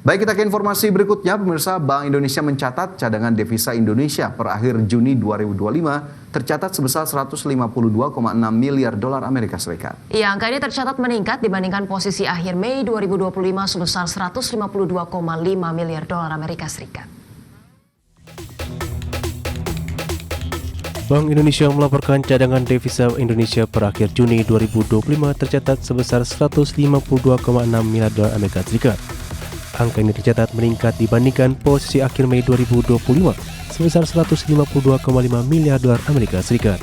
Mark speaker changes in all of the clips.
Speaker 1: Baik, kita ke informasi berikutnya. Pemirsa, Bank Indonesia mencatat cadangan devisa Indonesia per akhir Juni 2025 tercatat sebesar 152,6 miliar dolar Amerika Serikat.
Speaker 2: Ya, angka ini tercatat meningkat dibandingkan posisi akhir Mei 2025 sebesar 152,5 miliar dolar Amerika Serikat.
Speaker 3: Bank Indonesia melaporkan cadangan devisa Indonesia per akhir Juni 2025 tercatat sebesar 152,6 miliar dolar Amerika Serikat. Angka ini tercatat meningkat dibandingkan posisi akhir Mei 2025 sebesar 152,5 miliar dolar Amerika Serikat.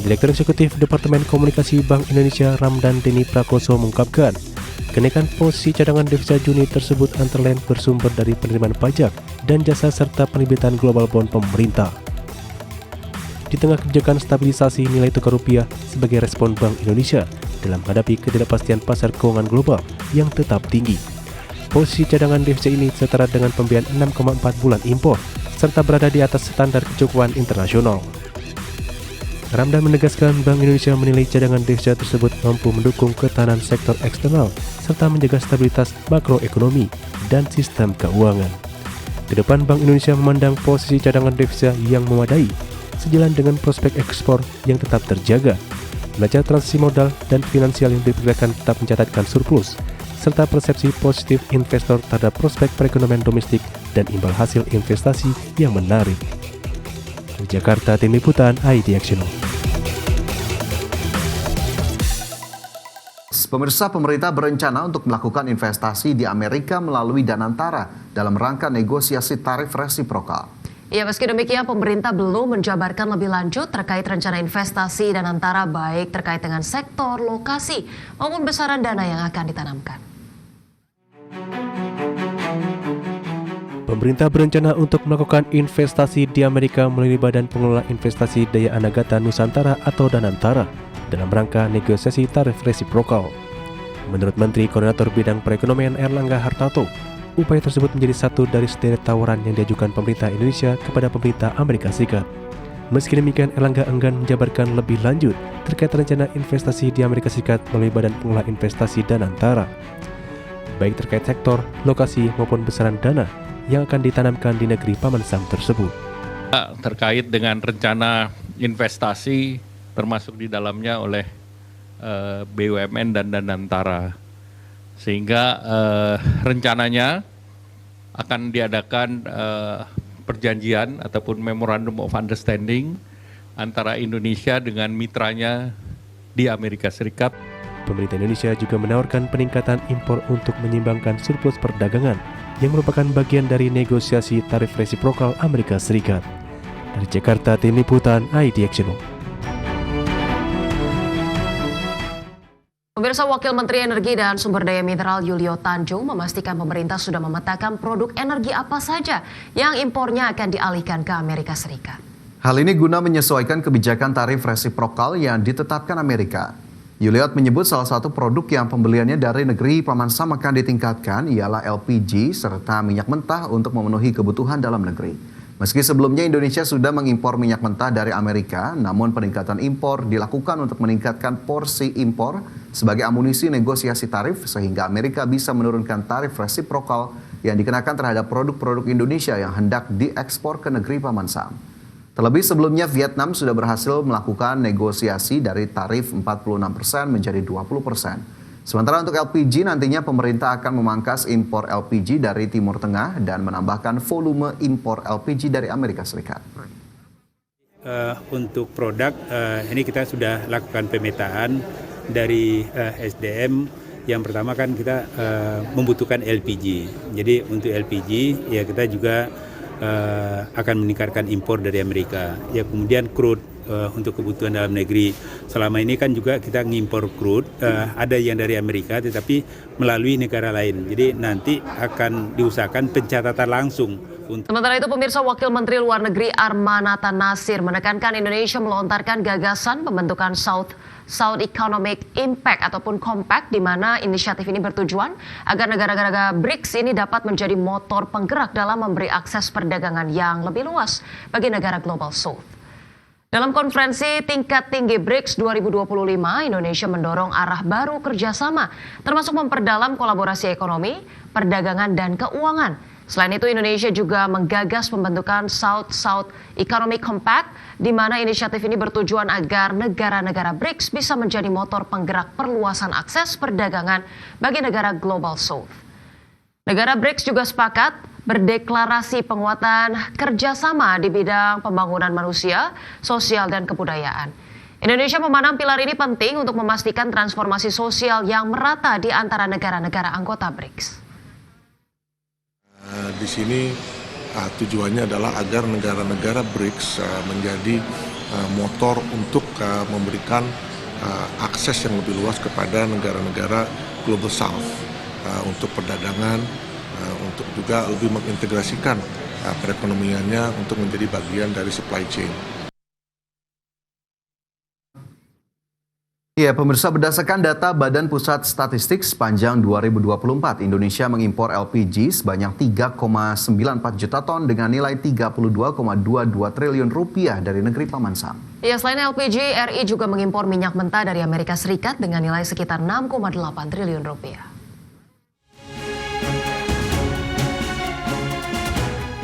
Speaker 3: Direktur Eksekutif Departemen Komunikasi Bank Indonesia Ramdan Deni Prakoso mengungkapkan, kenaikan posisi cadangan devisa Juni tersebut antara lain bersumber dari penerimaan pajak dan jasa serta penerbitan global bond pemerintah. Di tengah kebijakan stabilisasi nilai tukar rupiah sebagai respon Bank Indonesia dalam menghadapi ketidakpastian pasar keuangan global yang tetap tinggi. Posisi cadangan devisa ini setara dengan pembelian 6,4 bulan impor, serta berada di atas standar kecukupan internasional. Ramdan menegaskan Bank Indonesia menilai cadangan devisa tersebut mampu mendukung ketahanan sektor eksternal, serta menjaga stabilitas makroekonomi dan sistem keuangan. Kedepan Bank Indonesia memandang posisi cadangan devisa yang memadai, sejalan dengan prospek ekspor yang tetap terjaga, neraca transaksi modal dan finansial yang diperkirakan tetap mencatatkan surplus, serta persepsi positif investor terhadap prospek perekonomian domestik dan imbal hasil investasi yang menarik. Dari Jakarta, Tim Liputan ID Actiono.
Speaker 1: Pemirsa, pemerintah berencana untuk melakukan investasi di Amerika melalui Danantara dalam rangka negosiasi tarif resiprokal.
Speaker 2: Ya, meski demikian pemerintah belum menjabarkan lebih lanjut terkait rencana investasi Danantara, baik terkait dengan sektor, lokasi, maupun besaran dana yang akan ditanamkan.
Speaker 3: Pemerintah berencana untuk melakukan investasi di Amerika melalui Badan Pengelola Investasi Daya Anagata Nusantara atau Danantara dalam rangka negosiasi tarif resiprokal. Menurut Menteri Koordinator Bidang Perekonomian Erlangga Hartarto, upaya tersebut menjadi satu dari sederet tawaran yang diajukan pemerintah Indonesia kepada pemerintah Amerika Serikat. Meski demikian, Erlangga enggan menjabarkan lebih lanjut terkait rencana investasi di Amerika Serikat melalui Badan Pengelola Investasi Danantara, baik terkait sektor, lokasi maupun besaran dana yang akan ditanamkan di negeri Paman Sam tersebut.
Speaker 4: Terkait dengan rencana investasi termasuk di dalamnya oleh BUMN dan Danantara, sehingga rencananya akan diadakan perjanjian ataupun Memorandum of Understanding antara Indonesia dengan mitranya di Amerika Serikat.
Speaker 3: Pemerintah Indonesia juga menawarkan peningkatan impor untuk menyimbangkan surplus perdagangan yang merupakan bagian dari negosiasi tarif resiprokal Amerika Serikat. Dari Jakarta, Tim Liputan ID Actiono.
Speaker 2: Pemirsa, Wakil Menteri Energi dan Sumber Daya Mineral Yulio Tanjung memastikan pemerintah sudah memetakan produk energi apa saja yang impornya akan dialihkan ke Amerika Serikat.
Speaker 1: Hal ini guna menyesuaikan kebijakan tarif resiprokal yang ditetapkan Amerika. Yulio menyebut salah satu produk yang pembeliannya dari negeri Paman Sam akan ditingkatkan ialah LPG serta minyak mentah untuk memenuhi kebutuhan dalam negeri. Meski sebelumnya Indonesia sudah mengimpor minyak mentah dari Amerika, namun peningkatan impor dilakukan untuk meningkatkan porsi impor sebagai amunisi negosiasi tarif sehingga Amerika bisa menurunkan tarif resiprokal yang dikenakan terhadap produk-produk Indonesia yang hendak diekspor ke negeri Paman Sam. Terlebih sebelumnya Vietnam sudah berhasil melakukan negosiasi dari tarif 46% menjadi 20%. Sementara untuk LPG nantinya pemerintah akan memangkas impor LPG dari Timur Tengah dan menambahkan volume impor LPG dari Amerika Serikat.
Speaker 5: Untuk produk ini kita sudah lakukan pemetaan dari SDM. Yang pertama kan kita membutuhkan LPG. Jadi untuk LPG ya kita juga akan meningkatkan impor dari Amerika. Ya kemudian crude untuk kebutuhan dalam negeri. Selama ini kan juga kita ngimpor crude, ada yang dari Amerika tetapi melalui negara lain. Jadi nanti akan diusahakan pencatatan langsung.
Speaker 2: Sementara itu pemirsa, Wakil Menteri Luar Negeri Armanata Nasir menekankan Indonesia melontarkan gagasan pembentukan South Economic Impact ataupun Compact, di mana inisiatif ini bertujuan agar negara-negara BRICS ini dapat menjadi motor penggerak dalam memberi akses perdagangan yang lebih luas bagi negara Global South. Dalam konferensi tingkat tinggi BRICS 2025, Indonesia mendorong arah baru kerjasama, termasuk memperdalam kolaborasi ekonomi, perdagangan dan keuangan. Selain itu, Indonesia juga menggagas pembentukan South-South Economic Compact, di mana inisiatif ini bertujuan agar negara-negara BRICS bisa menjadi motor penggerak perluasan akses perdagangan bagi negara Global South. Negara BRICS juga sepakat berdeklarasi penguatan kerjasama di bidang pembangunan manusia, sosial, dan kebudayaan. Indonesia memandang pilar ini penting untuk memastikan transformasi sosial yang merata di antara negara-negara anggota BRICS.
Speaker 6: Di sini tujuannya adalah agar negara-negara BRICS menjadi motor untuk memberikan akses yang lebih luas kepada negara-negara Global South untuk perdagangan, untuk juga lebih mengintegrasikan perekonomiannya untuk menjadi bagian dari supply chain.
Speaker 1: Ya, pemirsa, berdasarkan data Badan Pusat Statistik sepanjang 2024, Indonesia mengimpor LPG sebanyak 3,94 juta ton dengan nilai 32,22 triliun rupiah dari negeri Paman Sam.
Speaker 2: Ya, selain LPG, RI juga mengimpor minyak mentah dari Amerika Serikat dengan nilai sekitar 6,8 triliun rupiah.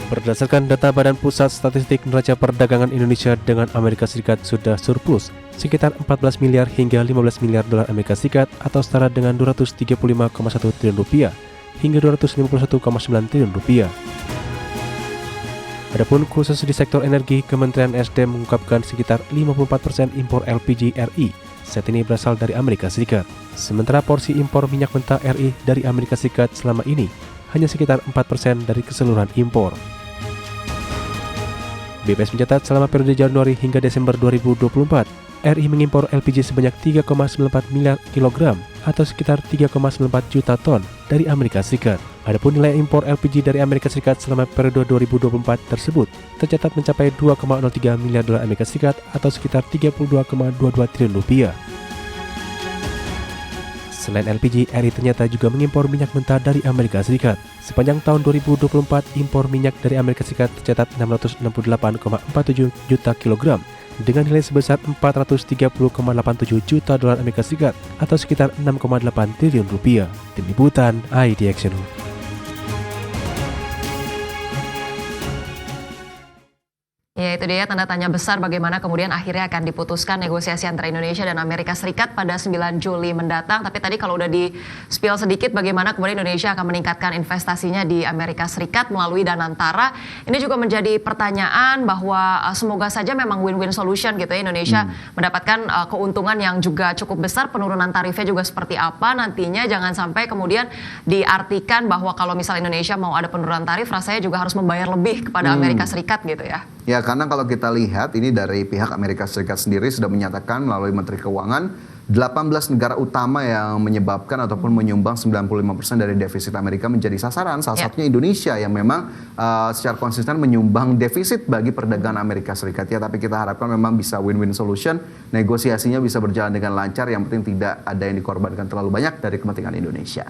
Speaker 3: Berdasarkan data Badan Pusat Statistik, neraca perdagangan Indonesia dengan Amerika Serikat sudah surplus sekitar 14 miliar hingga 15 miliar dolar Amerika Serikat atau setara dengan 235,1 triliun rupiah hingga 251,9 triliun rupiah. Adapun khusus di sektor energi, Kementerian SDM mengungkapkan sekitar 54% impor LPG RI saat ini berasal dari Amerika Serikat. Sementara porsi impor minyak mentah RI dari Amerika Serikat selama ini hanya sekitar 4% dari keseluruhan impor. BPS mencatat selama periode Januari hingga Desember 2024, RI mengimpor LPG sebanyak 3,94 miliar kilogram atau sekitar 3,94 juta ton dari Amerika Serikat. Adapun nilai impor LPG dari Amerika Serikat selama periode 2024 tersebut tercatat mencapai 2,03 miliar dolar Amerika Serikat atau sekitar 32,22 triliun rupiah. Selain LPG, RI ternyata juga mengimpor minyak mentah dari Amerika Serikat. Sepanjang tahun 2024, impor minyak dari Amerika Serikat tercatat 668,47 juta kilogram dengan nilai sebesar 430,87 juta dolar Amerika Serikat atau sekitar 6,8 triliun rupiah. Tim Liputan IDX Channel.
Speaker 2: Ya, itu dia tanda tanya besar bagaimana kemudian akhirnya akan diputuskan negosiasi antara Indonesia dan Amerika Serikat pada 9 Juli mendatang. Tapi tadi kalau udah di-spill sedikit bagaimana kemudian Indonesia akan meningkatkan investasinya di Amerika Serikat melalui Danantara. Ini juga menjadi pertanyaan bahwa semoga saja memang win-win solution gitu ya, Indonesia mendapatkan keuntungan yang juga cukup besar, penurunan tarifnya juga seperti apa nantinya. Jangan sampai kemudian diartikan bahwa kalau misal Indonesia mau ada penurunan tarif rasanya juga harus membayar lebih kepada Amerika Serikat gitu ya.
Speaker 1: Ya, karena kalau kita lihat ini dari pihak Amerika Serikat sendiri sudah menyatakan melalui Menteri Keuangan 18 negara utama yang menyebabkan ataupun menyumbang 95% dari defisit Amerika menjadi sasaran. Salah satunya Indonesia yang memang secara konsisten menyumbang defisit bagi perdagangan Amerika Serikat. Ya, tapi kita harapkan memang bisa win-win solution, negosiasinya bisa berjalan dengan lancar. Yang penting tidak ada yang dikorbankan terlalu banyak dari kepentingan Indonesia.